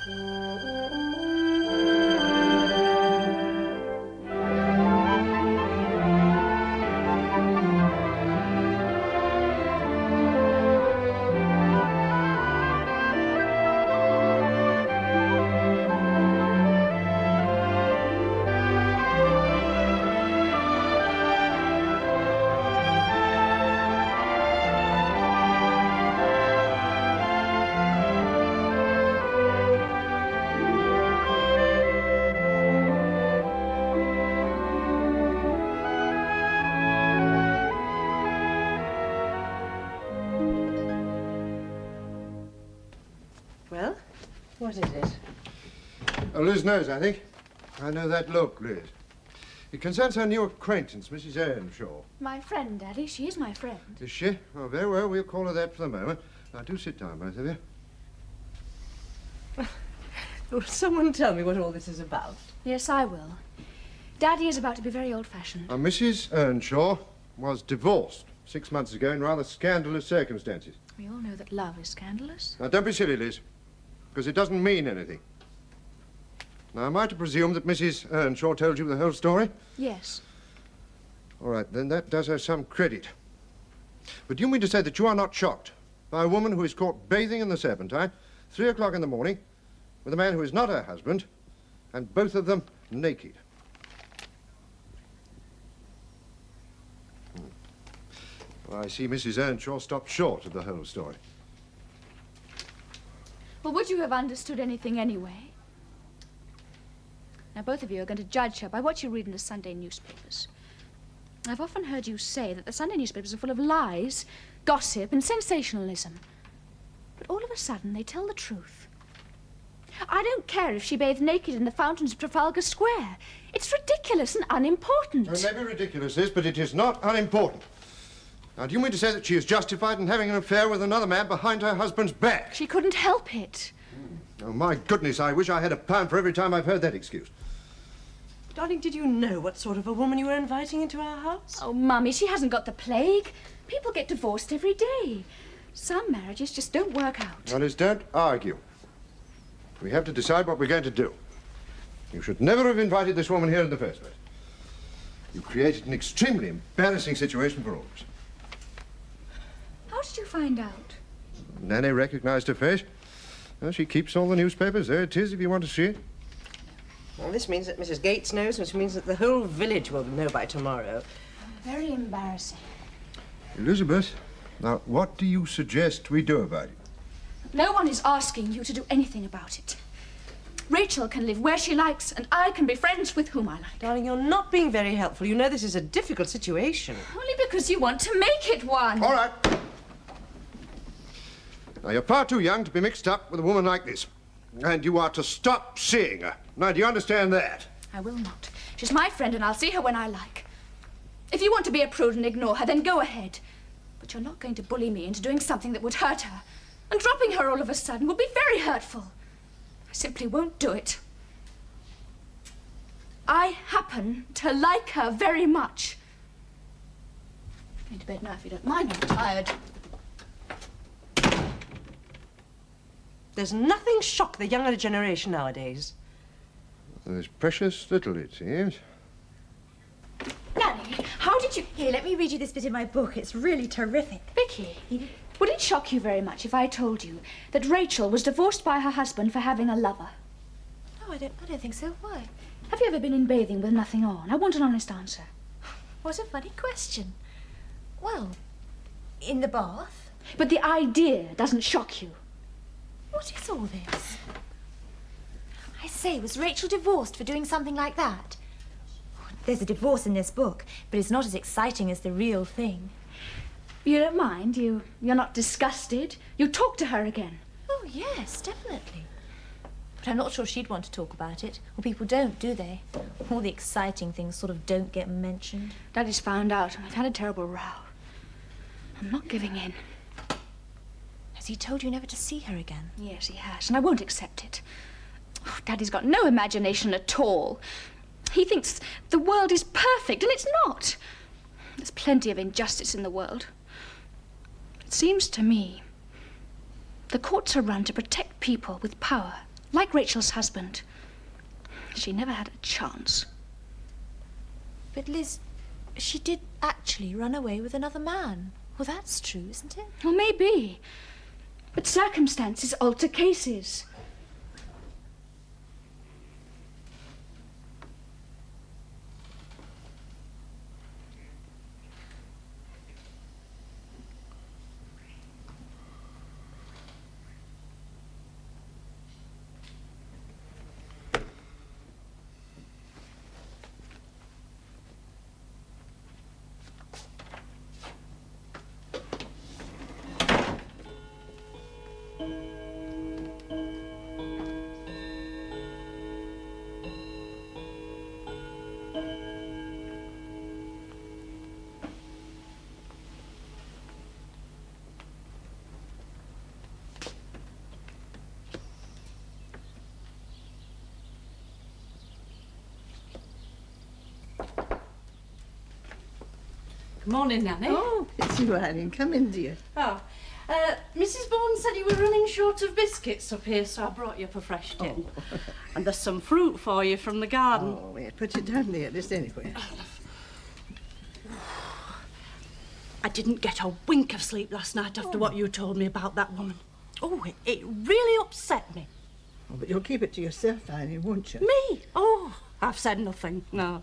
Well, what is it? Liz knows, I think. I know that look, Liz. It concerns her new acquaintance, Mrs. Earnshaw. My friend, Daddy. She is my friend. Is she? Oh, very well. We'll call her that for the moment. Now, do sit down, both of you. Will someone tell me what all this is about? Yes, I will. Daddy is about to be very old-fashioned. Mrs. Earnshaw was divorced 6 months ago in rather scandalous circumstances. We all know that love is scandalous. Now, don't be silly, Liz, because it doesn't mean anything. Now, am I to presume that Mrs. Earnshaw told you the whole story? Yes. All right, then that does her some credit. But do you mean to say that you are not shocked by a woman who is caught bathing in the Serpentine, 3 o'clock in the morning, with a man who is not her husband, and both of them naked? Well, I see Mrs. Earnshaw stopped short of the whole story. Well, would you have understood anything anyway? Now, both of you are going to judge her by what you read in the Sunday newspapers. I've often heard you say that the Sunday newspapers are full of lies, gossip, and sensationalism. But all of a sudden, they tell the truth. I don't care if she bathed naked in the fountains of Trafalgar Square. It's ridiculous and unimportant. It may be ridiculous, Liz, but it is not unimportant. Now, do you mean to say that she is justified in having an affair with another man behind her husband's back? She couldn't help it. Oh, my goodness, I wish I had £1 for every time I've heard that excuse. Darling, did you know what sort of a woman you were inviting into our house? Oh, Mummy, she hasn't got the plague. People get divorced every day. Some marriages just don't work out. Now, Liz, don't argue. We have to decide what we're going to do. You should never have invited this woman here in the first place. You created an extremely embarrassing situation for all of us. How did you find out? Nanny recognized her face. Well, she keeps all the newspapers. There it is, if you want to see it. Well, this means that Mrs. Gates knows, which means that the whole village will know by tomorrow. Very embarrassing. Elizabeth, now, what do you suggest we do about it? No one is asking you to do anything about it. Rachel can live where she likes, and I can be friends with whom I like. Darling, you're not being very helpful. You know this is a difficult situation. Only because you want to make it one. All right. Now, you're far too young to be mixed up with a woman like this. And you are to stop seeing her. Now, do you understand that? I will not. She's my friend, and I'll see her when I like. If you want to be a prude and ignore her, then go ahead. But you're not going to bully me into doing something that would hurt her. And dropping her all of a sudden would be very hurtful. I simply won't do it. I happen to like her very much. I'm going to bed now if you don't mind. I'm tired. There's nothing shock the younger generation nowadays. There's precious little, it seems. Nanny, how did you... Here, let me read you this bit in my book. It's really terrific. Vicky, would it shock you very much if I told you that Rachel was divorced by her husband for having a lover? No, I don't think so. Why? Have you ever been in bathing with nothing on? I want an honest answer. What a funny question. Well, in the bath. But the idea doesn't shock you. What is all this? I say, was Rachel divorced for doing something like that? There's a divorce in this book, but it's not as exciting as the real thing. You don't mind? You're not disgusted? You talk to her again? Oh, yes, definitely. But I'm not sure she'd want to talk about it. Well, people don't, do they? All the exciting things sort of don't get mentioned. Daddy's found out, and we've had a terrible row. I'm not giving in. Has he told you never to see her again? Yes, he has, and I won't accept it. Oh, Daddy's got no imagination at all. He thinks the world is perfect, and it's not. There's plenty of injustice in the world. It seems to me the courts are run to protect people with power, like Rachel's husband. She never had a chance. But Liz, she did actually run away with another man. Well, that's true, isn't it? Well, maybe. But circumstances alter cases. Good morning, Nanny. Oh, it's you, Annie. Come in, dear. Oh, Mrs. Bourne said you were running short of biscuits up here, so I brought you up a fresh tin. Oh. And there's some fruit for you from the garden. Oh, yeah, put it down there, just anywhere. I didn't get a wink of sleep last night after what you told me about that woman. Oh, it really upset me. Oh, but you'll keep it to yourself, Annie, won't you? Me? Oh, I've said nothing, no.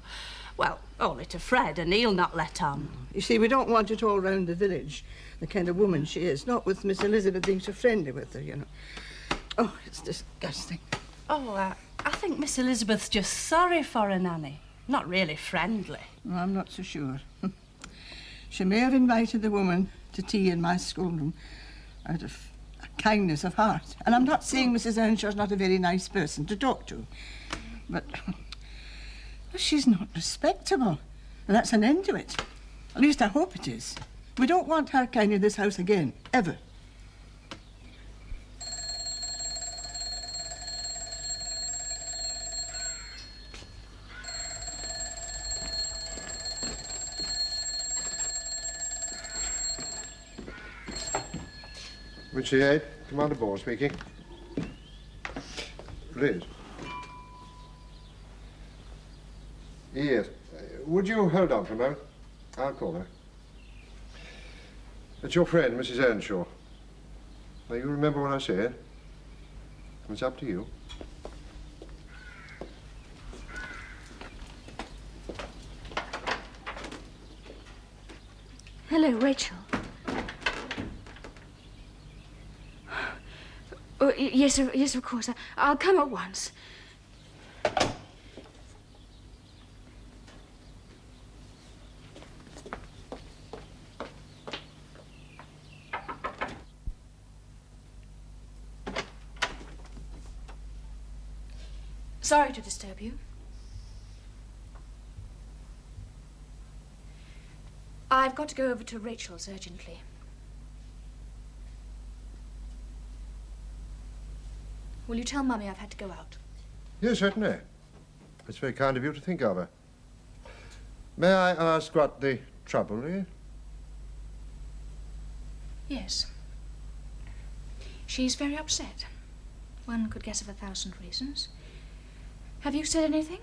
Well, only to Fred, and he'll not let on. You see, we don't want it all round the village, the kind of woman she is. Not with Miss Elizabeth being so friendly with her, you know. Oh, it's disgusting. Oh, I think Miss Elizabeth's just sorry for her, Nanny. Not really friendly. Oh, I'm not so sure. She may have invited the woman to tea in my schoolroom out of kindness of heart. And I'm not saying Mrs. Earnshaw's not a very nice person to talk to. But well, she's not respectable. And that's an end to it. At least I hope it is. We don't want her kind in this house again, ever. Richie Aid, Commander Bourne speaking. Liz. Yes. Would you hold on for a moment? I'll call her. It's your friend, Mrs. Earnshaw. Now, you remember what I said? It's up to you. Hello, Rachel. Oh, yes, yes, of course. I'll come at once. Sorry to disturb you. I've got to go over to Rachel's urgently. Will you tell Mummy I've had to go out? Yes, certainly. It's very kind of you to think of her. May I ask what the trouble is? Yes. She's very upset. One could guess of 1,000 reasons. Have you said anything?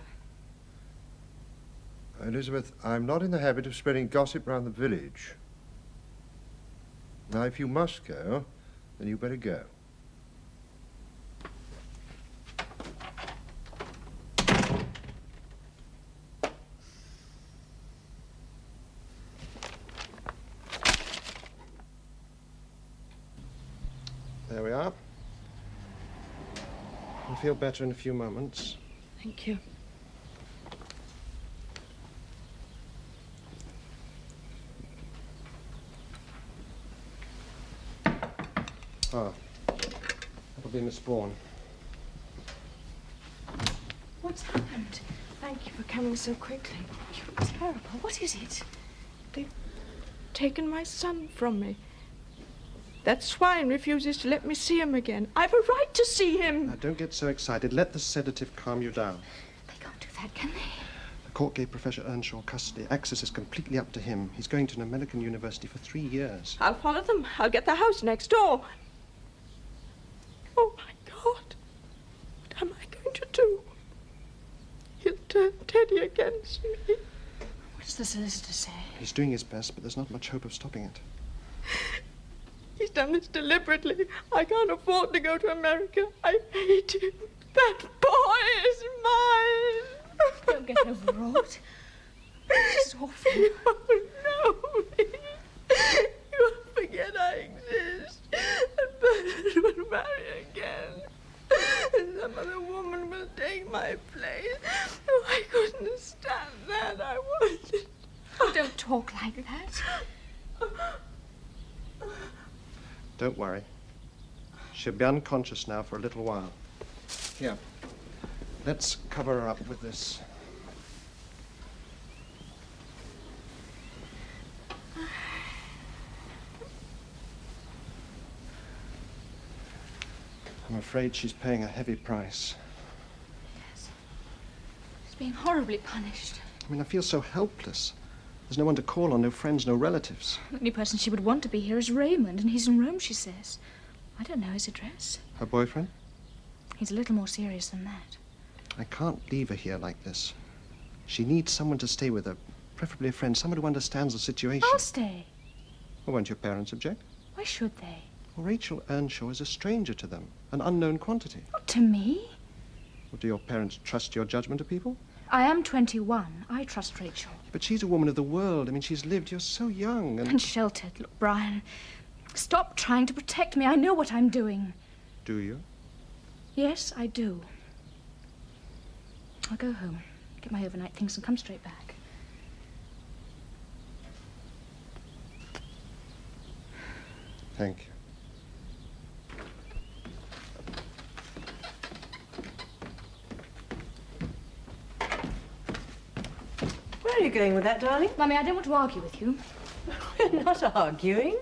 Elizabeth, I'm not in the habit of spreading gossip round the village. Now, if you must go, then you better go. There we are. You'll feel better in a few moments. Thank you. Ah, that'll be Miss Bourne. What's happened? Thank you for coming so quickly. You look terrible. What is it? They've taken my son from me. That swine refuses to let me see him again. I've a right to see him. Now, don't get so excited. Let the sedative calm you down. They can't do that, can they? The court gave Professor Earnshaw custody. Access is completely up to him. He's going to an American university for 3 years. I'll follow them. I'll get the house next door. Oh, my God. against me. What does the solicitor say? He's doing his best, but there's not much hope of stopping it. He's done this deliberately. I can't afford to go to America. I hate him. That boy is mine. Don't get overwrought. This is awful. Oh, no. You'll forget I exist. And Bernard will marry again. And some other woman will take my place. Oh, I couldn't stand that. I wanted. Oh, don't talk like that. Don't worry. She'll be unconscious now for a little while. Here, let's cover her up with this. I'm afraid she's paying a heavy price. Yes. She's being horribly punished. I mean, I feel so helpless. There's no one to call on, no friends, no relatives. The only person she would want to be here is Raymond, and he's in Rome, she says. I don't know his address. Her boyfriend? He's a little more serious than that. I can't leave her here like this. She needs someone to stay with her, preferably a friend, someone who understands the situation. I'll stay. Well, won't your parents object? Why should they? Well, Rachel Earnshaw is a stranger to them, an unknown quantity. Not to me. Well, do your parents trust your judgment of people? I am 21. I trust Rachel. But she's a woman of the world. I mean, she's lived. You're so young And sheltered. Look, Brian, stop trying to protect me. I know what I'm doing. Do you? Yes, I do. I'll go home, get my overnight things, and come straight back. Thank you. Where are you going with that, darling? Mummy, I don't want to argue with you. We're not arguing.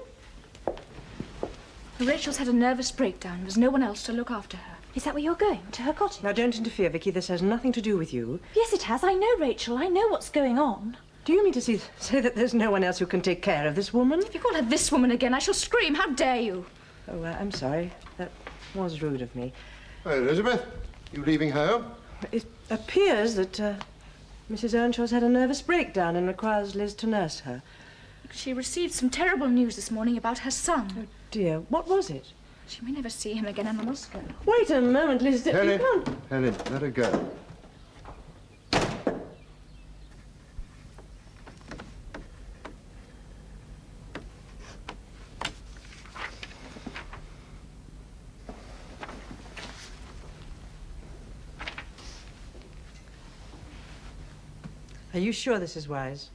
Rachel's had a nervous breakdown. There's no one else to look after her. Is that where you're going? To her cottage? Now, don't interfere, Vicky. This has nothing to do with you. Yes, it has. I know, Rachel. I know what's going on. Do you mean to say that there's no one else who can take care of this woman? If you call her this woman again, I shall scream. How dare you? Oh, I'm sorry. That was rude of me. Hey, Elizabeth, you leaving home? It appears that Mrs. Earnshaw's had a nervous breakdown and requires Liz to nurse her. She received some terrible news this morning about her son. Oh, dear. What was it? She may never see him again, and I must go. Wait a moment, Liz. Helen, You can't. Helen, let her go. Are you sure this is wise?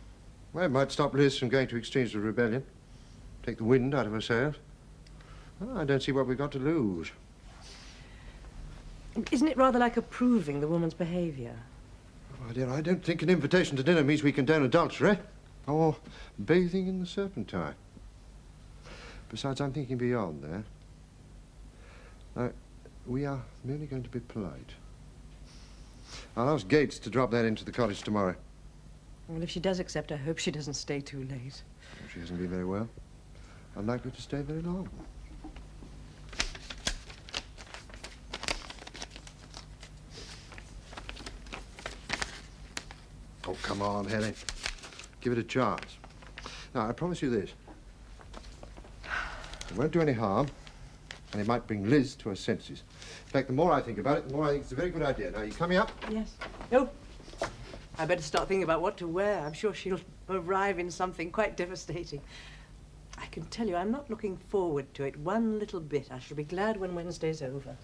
Well, it might stop Liz from going to extremes of rebellion. Take the wind out of her sails. Well, I don't see what we've got to lose. Isn't it rather like approving the woman's behaviour? Oh, dear, I don't think an invitation to dinner means we condone adultery. Or bathing in the Serpentine. Besides, I'm thinking beyond there. Now, we are merely going to be polite. I'll ask Gates to drop that into the cottage tomorrow. Well, if she does accept, I hope she doesn't stay too late. She hasn't been very well. Unlikely to stay very long. Oh, come on, Helen. Give it a chance. Now, I promise you this. It won't do any harm, and it might bring Liz to her senses. In fact, the more I think about it, the more I think it's a very good idea. Now, you coming up? Yes. Oh, I better start thinking about what to wear. I'm sure she'll arrive in something quite devastating. I can tell you, I'm not looking forward to it one little bit. I shall be glad when Wednesday's over.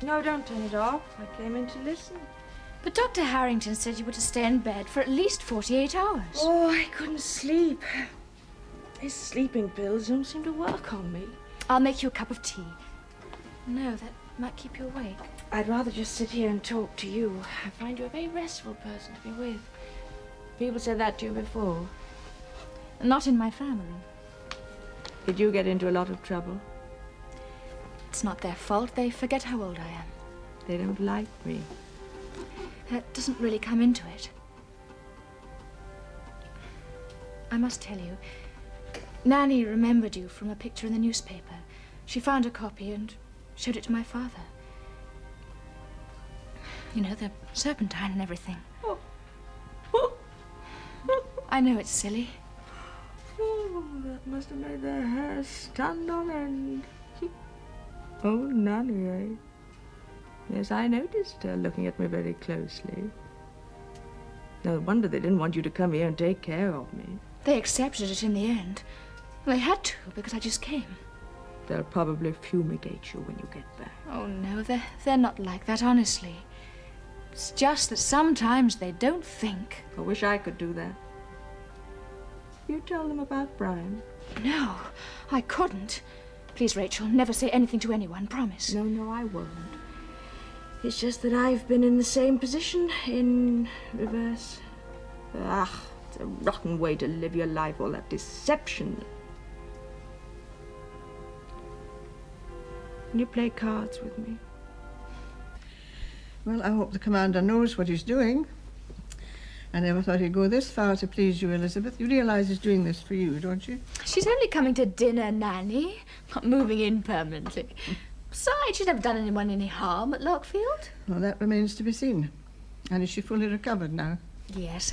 No, don't turn it off. I came in to listen. But Dr. Harrington said you were to stay in bed for at least 48 hours. Oh, I couldn't sleep. His sleeping pills don't seem to work on me. I'll make you a cup of tea. No, that Might keep you awake. I'd rather just sit here and talk to you. I find you a very restful person to be with. People said that to you before. Not in my family. Did you get into a lot of trouble? It's not their fault. They forget how old I am. They don't like me. That doesn't really come into it. I must tell you, Nanny remembered you from a picture in the newspaper. She found a copy and showed it to my father. You know, the serpentine and everything. Oh. I know it's silly. Oh, that must have made their hair stand on end. Oh, Nanny, eh? Yes, I noticed her looking at me very closely. No wonder they didn't want you to come here and take care of me. They accepted it in the end. They had to, because I just came. They'll probably fumigate you when you get back. Oh, no, they're not like that, honestly. It's just that sometimes they don't think. I wish I could do that. You tell them about Brian. No, I couldn't. Please, Rachel, never say anything to anyone, promise. No, I won't. It's just that I've been in the same position, in reverse. It's a rotten way to live your life, all that deception. Can you play cards with me? Well, I hope the commander knows what he's doing. I never thought he'd go this far to please you, Elizabeth. You realise he's doing this for you, don't you? She's only coming to dinner, Nanny. Not moving in permanently. Besides, she's never done anyone any harm at Lockfield. Well, that remains to be seen. And is she fully recovered now? Yes.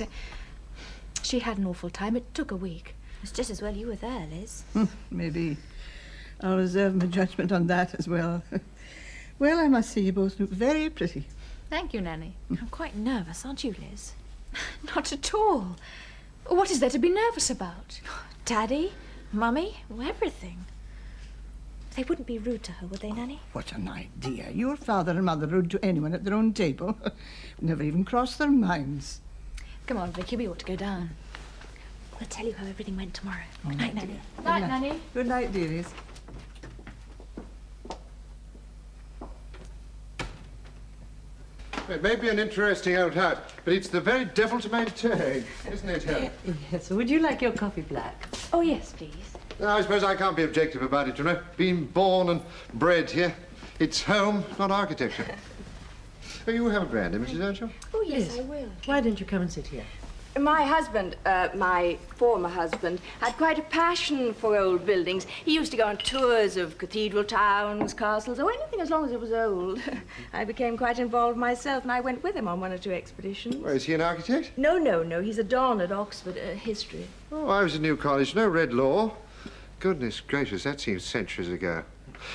She had an awful time. It took a week. It's just as well you were there, Liz. Maybe. I'll reserve my judgment on that as well. Well, I must say you both look very pretty. Thank you, Nanny. I'm quite nervous, aren't you, Liz? Not at all. What is there to be nervous about? Daddy, Mummy, everything. They wouldn't be rude to her, would they, Nanny? What an idea. Your father and mother rude to anyone at their own table. Never even crossed their minds. Come on, Vicky, we ought to go down. I'll tell you how everything went tomorrow. Good night, Nanny. Night, Nanny. Good night, dearies. It may be an interesting old house, but it's the very devil to maintain, isn't it, Helen? Yes, would you like your coffee black? Oh, yes, please. Now, I suppose I can't be objective about it, you know. Being born and bred here, it's home, not architecture. Oh, you have a brandy, Mrs. Earnshaw? Oh, yes, I will. Why don't you come and sit here? My husband, my former husband, had quite a passion for old buildings. He used to go on tours of cathedral towns, castles, or anything as long as it was old. I became quite involved myself, and I went with him on one or two expeditions. Well, is he an architect? No. He's a don at Oxford, history. Oh, I was at New College. No, read law. Goodness gracious, that seems centuries ago.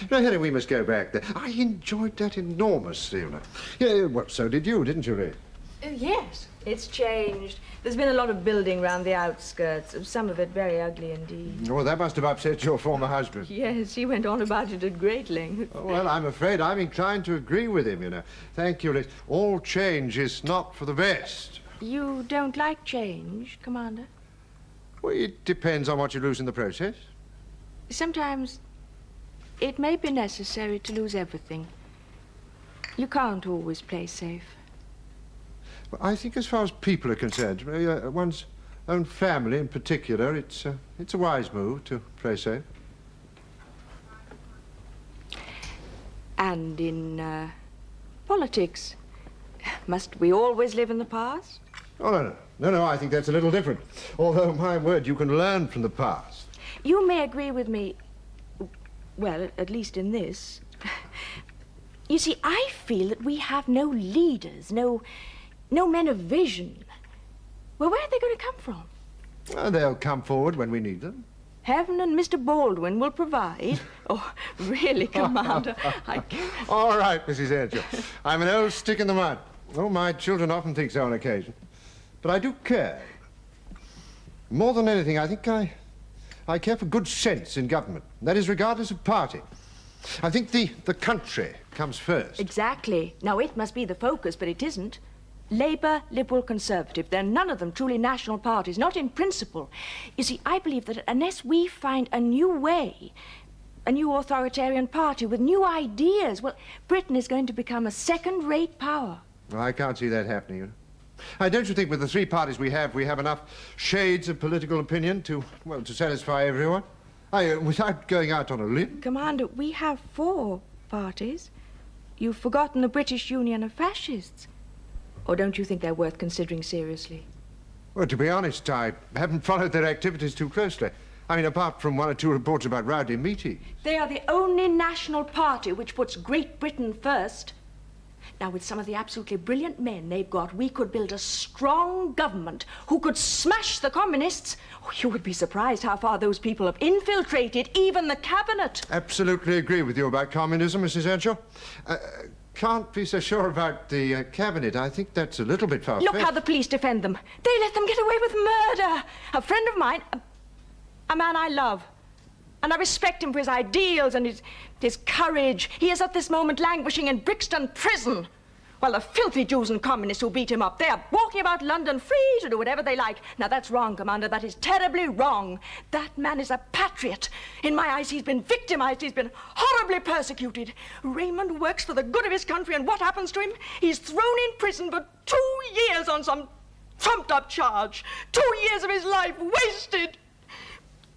You know, Helen, we must go back there. I enjoyed that enormously, you know. Yeah, well, so did you, didn't you, Red? Yes, it's changed. There's been a lot of building round the outskirts, some of it very ugly indeed. Well, that must have upset your former husband. Yes, he went on about it at great length. Oh, well, I'm afraid I'm inclined to agree with him, you know. Thank you, Liz. All change is not for the best. You don't like change, Commander? Well, it depends on what you lose in the process. Sometimes it may be necessary to lose everything. You can't always play safe. Well, I think as far as people are concerned, one's own family in particular, it's a wise move to play safe. And in politics, must we always live in the past? Oh, no, I think that's a little different. Although, my word, you can learn from the past. You may agree with me, well, at least in this. You see, I feel that we have no leaders, no men of vision. Well, where are they going to come from? Well, they'll come forward when we need them. Heaven and Mr. Baldwin will provide. Oh, really, Commander, I can't. All right, Mrs. Earnshaw. I'm an old stick in the mud. Oh, my children often think so on occasion. But I do care. More than anything, I think I care for good sense in government. That is regardless of party. I think the country comes first. Exactly. Now, it must be the focus, but it isn't. Labour, Liberal, Conservative, they're none of them truly national parties, not in principle. You see, I believe that unless we find a new way, a new authoritarian party with new ideas. Well, Britain is going to become a second-rate power. Well, I can't see that happening. Don't you think with the three parties we have enough shades of political opinion to, well, to satisfy everyone? Without going out on a limb? Commander, we have 4 parties. You've forgotten the British Union of Fascists. Or don't you think they're worth considering seriously? Well, to be honest, I haven't followed their activities too closely. I mean, apart from 1 or 2 reports about rowdy meetings. They are the only national party which puts Great Britain first. Now, with some of the absolutely brilliant men they've got, we could build a strong government who could smash the communists. Oh, you would be surprised how far those people have infiltrated even the cabinet. Absolutely agree with you about communism, Mrs. Earnshaw. Can't be so sure about the cabinet. I think that's a little bit far-fetched. Look how the police defend them. They let them get away with murder. A friend of mine, a man I love, and I respect him for his ideals and his courage. He is at this moment languishing in Brixton prison, while the filthy Jews and communists who beat him up, they are walking about London free to do whatever they like. Now, that's wrong, Commander. That is terribly wrong. That man is a patriot. In my eyes, he's been victimized. He's been horribly persecuted. Raymond works for the good of his country, and what happens to him? He's thrown in prison for 2 years on some trumped-up charge. 2 years of his life wasted.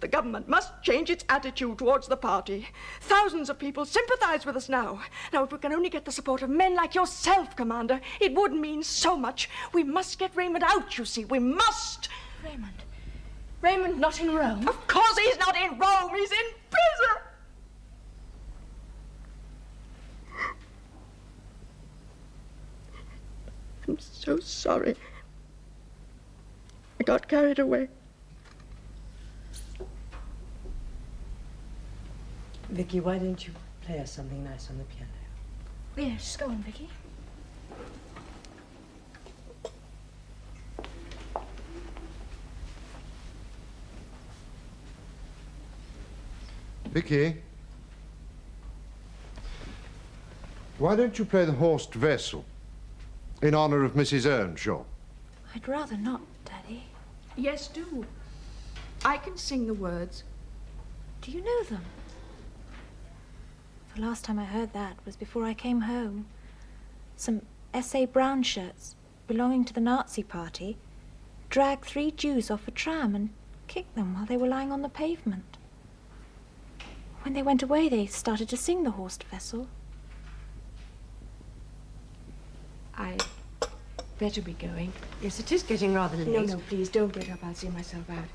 The government must change its attitude towards the party. Thousands of people sympathize with us now. Now, if we can only get the support of men like yourself, Commander, it would mean so much. We must get Raymond out, you see. We must. Raymond? Raymond not in Rome? Of course he's not in Rome. He's in prison. I'm so sorry. I got carried away. Vicky, why don't you play us something nice on the piano? Yes, go on, Vicky. Vicky, why don't you play the Horst Wessel in honor of Mrs. Earnshaw? I'd rather not, Daddy. Yes, do. I can sing the words. Do you know them? The last time I heard that was before I came home. Some S.A. brown shirts belonging to the Nazi party dragged 3 Jews off a tram and kicked them while they were lying on the pavement. When they went away, they started to sing the Horst Wessel. I'd better be going. Yes, it is getting rather late. No, please, don't get up. I'll see myself out.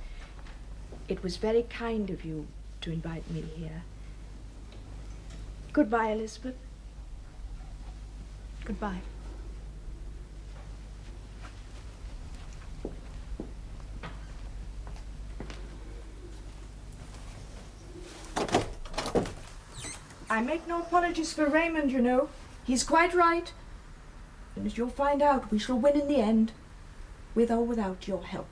It was very kind of you to invite me here. Goodbye, Elizabeth. Goodbye. I make no apologies for Raymond, you know. He's quite right. And as you'll find out, we shall win in the end, with or without your help.